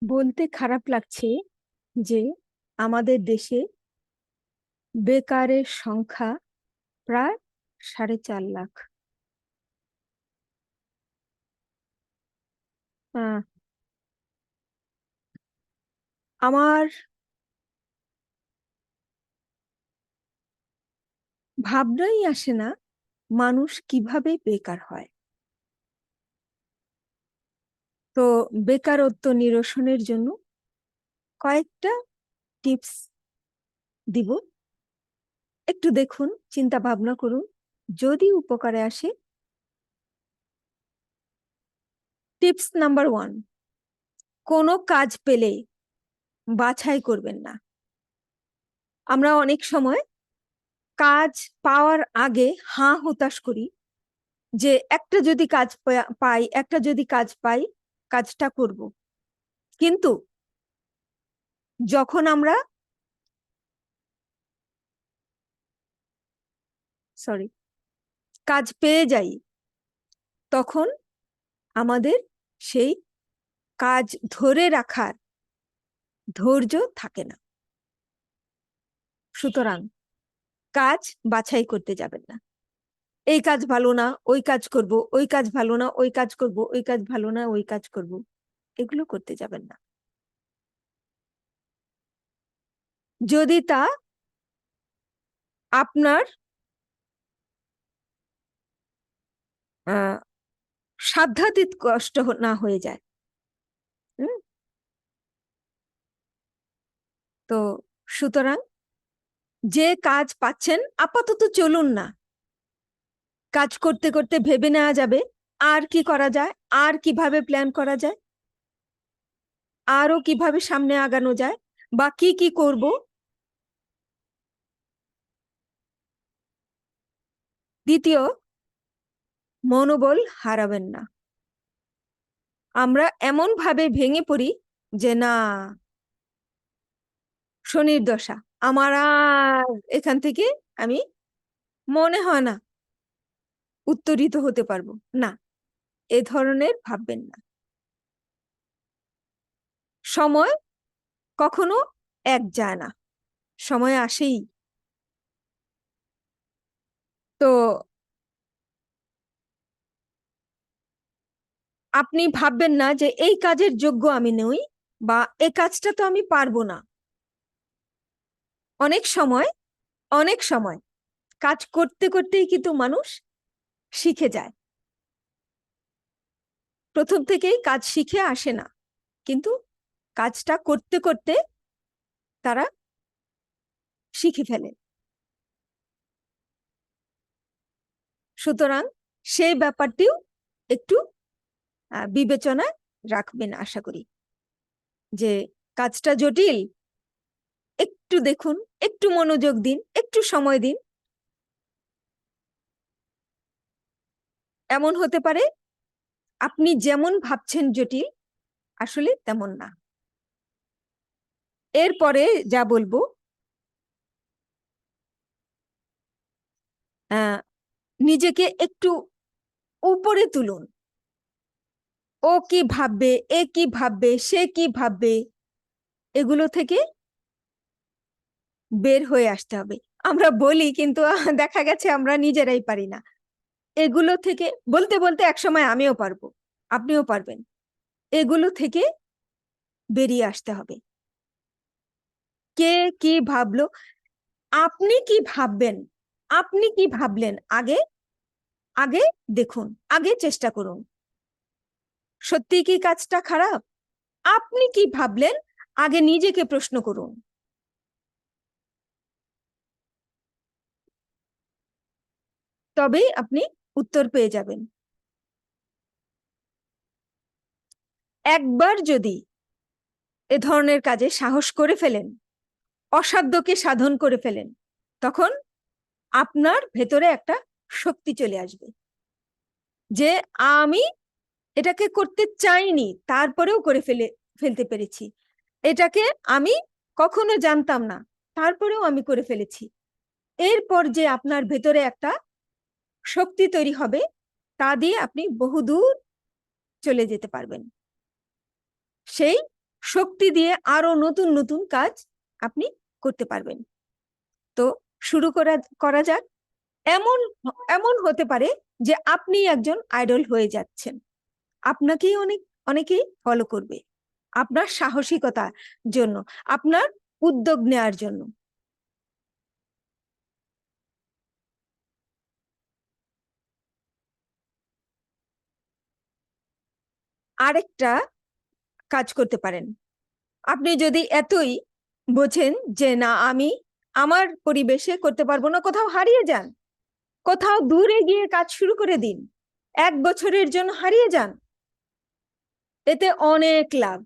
বলতে খারাপ লাগছে যে আমাদের দেশে বেকারের সংখ্যা প্রায় 4.5 লাখ। আহ, আমার ভাবনাই আসে না মানুষ কিভাবে বেকার হয়। তো বেকারত্ব নিরসনের জন্য কয়েকটা টিপস দিব, একটু দেখুন, চিন্তা ভাবনা করুন, যদি উপকারে আসে। টিপস নাম্বার 1, কোনো কাজ পেলে বাছাই করবেন না। আমরা অনেক সময় কাজ পাওয়ার আগে হাঁ হতাশ করি যে একটা যদি কাজ পাই, একটা যদি কাজ পাই, কাজটা করব। কিন্তু যখন আমরা কাজ পেয়ে যাই, তখন আমাদের সেই কাজ ধরে রাখার ধৈর্য থাকে না। সুতরাং কাজ বাছাই করতে যাবেন না। এই কাজ ভালো না, ওই কাজ করব, ওই কাজ ভালো না, ওই কাজ করব, ওই কাজ ভালো না, ওই কাজ করব, এগুলো করতে যাবেন না। যদি তা আপনার সাধ্যাতীত কষ্ট না হয়ে যায়। হুম। তো সুতরাং যে কাজ পাচ্ছেন আপাতত চলুন না, কাজ করতে করতে ভেবে নেওয়া যাবে আর কি করা যায়, আর কিভাবে প্ল্যান করা যায়, আরো কিভাবে সামনে আগানো যায়, বা কি কি করব। দ্বিতীয়, মনোবল হারাবেন না। আমরা এমন ভাবে ভেঙে পড়ি যে না, শনির দশা, আমার আর এখান থেকে আমি মনে হয় না উত্তরিত হতে পারবো না, এ ধরনের ভাববেন না। সময় কখনো এক যায় না, সময় আসেই। তো আপনি ভাববেন না যে এই কাজের যোগ্য আমি নই, বা এই কাজটা তো আমি পারবো না। অনেক সময় অনেক সময় কাজ করতে করতেই কিন্তু মানুষ শিখে যায়। প্রথম থেকেই কাজ শিখে আসে না, কিন্তু কাজটা করতে করতে তারা শিখে ফেলে। সুতরাং সেই ব্যাপারটিও একটু বিবেচনায় রাখবেন আশা করি। যে কাজটা জটিল, একটু দেখুন, একটু মনোযোগ দিন, একটু সময় দিন। এমন হতে পারে আপনি যেমন ভাবছেন জটিল, আসলে তেমন না। এরপরে যা বলবো, নিজেকে একটু উপরে তুলুন। ও কি ভাববে, এ কি ভাববে, সে কি ভাববে, এগুলো থেকে বের হয়ে আসতে হবে। আমরা বলি, কিন্তু দেখা গেছে আমরা নিজেরাই পারি না। এগুলো থেকে বলতে বলতে একসময় আমিও পারবো, আপনিও পারবেন। এগুলো থেকে বেরিয়ে আসতে হবে। কে কি ভাবলো, আপনি কি ভাববেন, আপনি কি ভাবলেন, আগে আগে দেখুন, আগে চেষ্টা করুন। সত্যি কি কাজটা খারাপ? আপনি কি ভাবলেন, আগে নিজেকে প্রশ্ন করুন। তবেই আপনি উত্তর পেয়ে যাবেন। একবার যদি এ ধরনের কাজে সাহস করে ফেলেন, অসাধ্যকে সাধন করে ফেলেন, তখন আপনার ভেতরে একটা শক্তি চলে আসবে যে আমি এটাকে করতে চাইনি, তারপরেও করে ফেলতে পেরেছি। এটাকে আমি কখনো জানতাম না, তারপরেও আমি করে ফেলেছি। এরপর যে আপনার ভেতরে একটা শক্তি তৈরি হবে, তা দিয়ে আপনি বহুদূর চলে যেতে পারবেন। সেই শক্তি দিয়ে আরো নতুন নতুন কাজ আপনি করতে পারবেন। তো শুরু করা যাক। এমন এমন হতে পারে যে আপনি একজন আইডল হয়ে যাচ্ছেন, আপনাকেই অনেকেই ফলো করবে আপনার সাহসিকতার জন্য, আপনার উদ্যোগ নেওয়ার জন্য। আরেকটা কাজ করতে পারেন, আপনি যদি এতই বোঝেন যে না আমি আমার পরিবেশে করতে পারবো না, কোথাও হারিয়ে যান, কোথাও দূরে গিয়ে কাজ শুরু করে দিন, 1 বছরের জন্য হারিয়ে যান, এতে অনেক লাভ।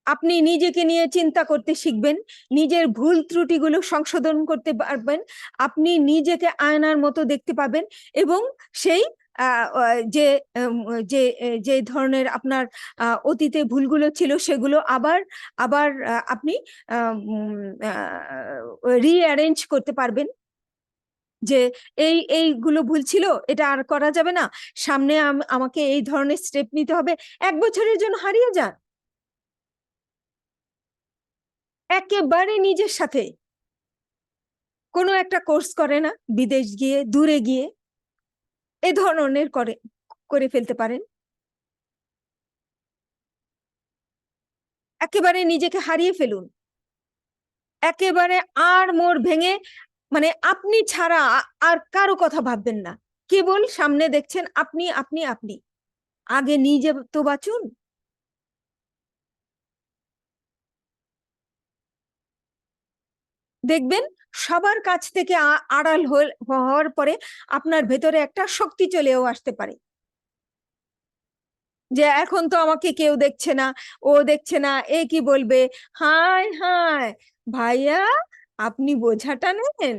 আপনি নিজেকে নিয়ে চিন্তা করতে শিখবেন, নিজের ভুল ত্রুটিগুলো সংশোধন করতে পারবেন, আপনি নিজেকে আয়নার মতো দেখতে পাবেন, এবং সেই যে যে যে ধরনের আপনার অতীতে ভুলগুলো ছিল সেগুলো আবার আবার আপনি রিঅ্যারেঞ্জ করতে পারবেন, যে এইগুলো ভুল ছিল, এটা আর করা যাবে না, সামনে আমাকে এই ধরনের স্টেপ নিতে হবে। 1 বছরের জন্য হারিয়ে যান একেবারে নিজের সাথে, কোনো একটা কোর্স করে না, বিদেশ গিয়ে দূরে গিয়ে এ ধরনের করে ফেলতে পারেন, একেবারে নিজেকে হারিয়ে ফেলুন, একেবারে আর মোড় ভেঙে, মানে আপনি ছাড়া আর কারো কথা ভাববেন না, কেবল সামনে দেখছেন আপনি আপনি আপনি, আগে নিজে তো বাঁচুন। দেখবেন সবার কাছ থেকে আড়াল হওয়ার পরে আপনার ভেতরে একটা শক্তি চলেও আসতে পারে, যে এখন তো আমাকে কেউ দেখছে না, ও দেখছে না, এ কি বলবে, হায় হায় ভাইয়া, আপনি বোঝাটা নেন,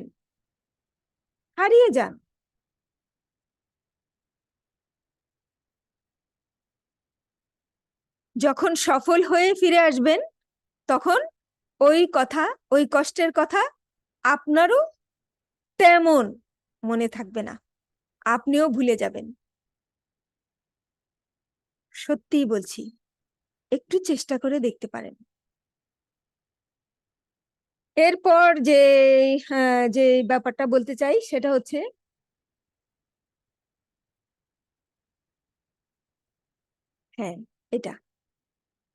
হারিয়ে যান। যখন সফল হয়ে ফিরে আসবেন, তখন ওই কথা, ওই কষ্টের কথা আপনারও তেমন মনে থাকবে না, আপনিও ভুলে যাবেন। সত্যিই বলছি, একটু চেষ্টা করে দেখতে পারেন। এরপর যে ব্যাপারটা বলতে চাই সেটা হচ্ছে, হ্যাঁ, এটা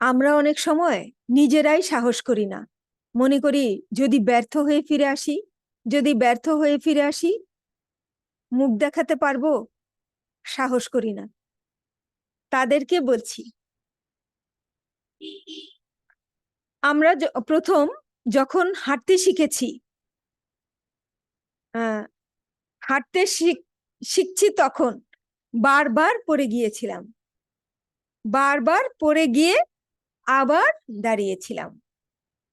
আমরা অনেক সময় নিজেরাই সাহস করি না, মনে করি যদি ব্যর্থ হয়ে ফিরে আসি, যদি ব্যর্থ হয়ে ফিরে আসি মুখ দেখাতে পারবো, সাহস করি না। তাদেরকে বলছি, আমরা প্রথম যখন হাঁটতে শিখেছি, আহ হাঁটতে শিখছি তখন বারবার পড়ে গিয়েছিলাম, বারবার পড়ে গিয়ে আবার দাঁড়িয়েছিলাম,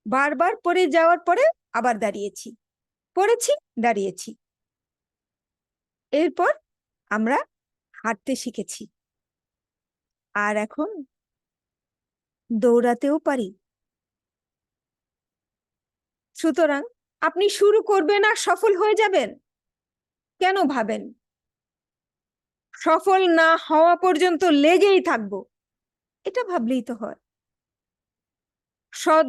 বারবার পড়ে যাওয়ার পরে আবার দাঁড়িয়েছি, পড়েছি, দাঁড়িয়েছি, এরপর আমরা হাঁটতে শিখেছি, আর এখন দৌড়াতেও পারি। সুতরাং আপনি শুরু করবেন আর সফল হয়ে যাবেন, কেন ভাবেন সফল না হওয়া পর্যন্ত লেগেই থাকবো, এটা ভাবলেই তো হয়।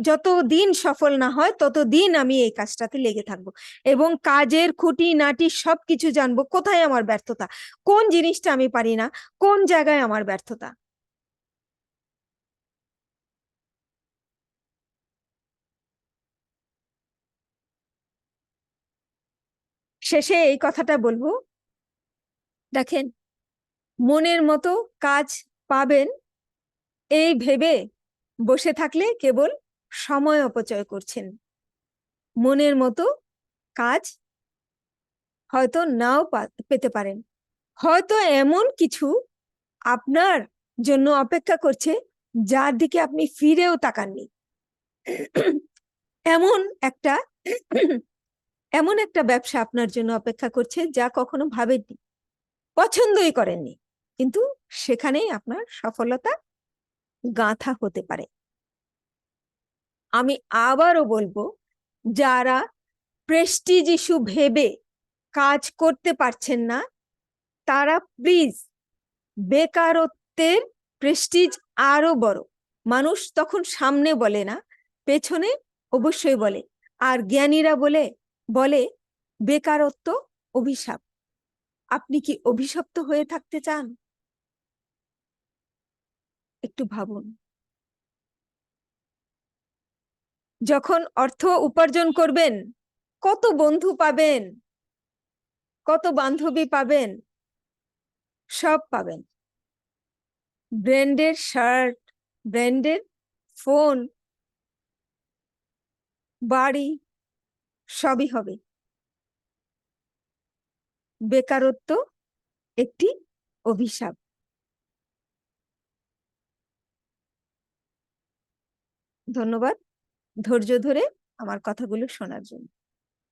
যতদিন সফল না হয় ততদিন আমি এই কাজটাতে লেগে থাকবো, এবং কাজের খুঁটি নাটি সবকিছু জানবো, কোথায় আমার ব্যর্থতা, কোন জিনিসটা আমি পারি না, কোন জায়গায় আমার ব্যর্থতা। শেষে এই কথাটা বলবো, দেখেন, মনের মতো কাজ পাবেন এই ভেবে বসে থাকলে কেবল সময় অপচয় করছেন। মনের মতো কাজ হয়তো নাও পেতে পারেন, হয়তো এমন কিছু আপনার জন্য অপেক্ষা করছে যার দিকে আপনি ফিরেও তাকাননি, এমন একটা এমন একটা ব্যবসা আপনার জন্য অপেক্ষা করছে যা কখনো ভাবেননি, পছন্দই করেননি, কিন্তু সেখানেই আপনার সফলতা গাঁথা হতে পারে। আমি আবারও বলবো, যারা প্রেস্টিজ ইস্যু ভেবে কাজ করতে পারছেন না, তারা প্লিজ বেকারত্বের প্রেস্টিজ আরো বড়। মানুষ তখন সামনে বলে না, পেছনে অবশ্যই বলে। আর জ্ঞানীরা বলে বলে বেকারত্ব অভিশাপ। আপনি কি অভিশপ্ত হয়ে থাকতে চান? একটু ভাবুন। যখন অর্থ উপার্জন করবেন, কত বন্ধু পাবেন, কত বান্ধবী পাবেন, সব পাবেন। ব্র্যান্ডের শার্ট, ব্র্যান্ডের ফোন, বাড়ি, সবই হবে। বেকারত্ব একটি অভিশাপ। ধন্যবাদ ধৈর্য ধরে আমার কথাগুলো শোনার জন্য।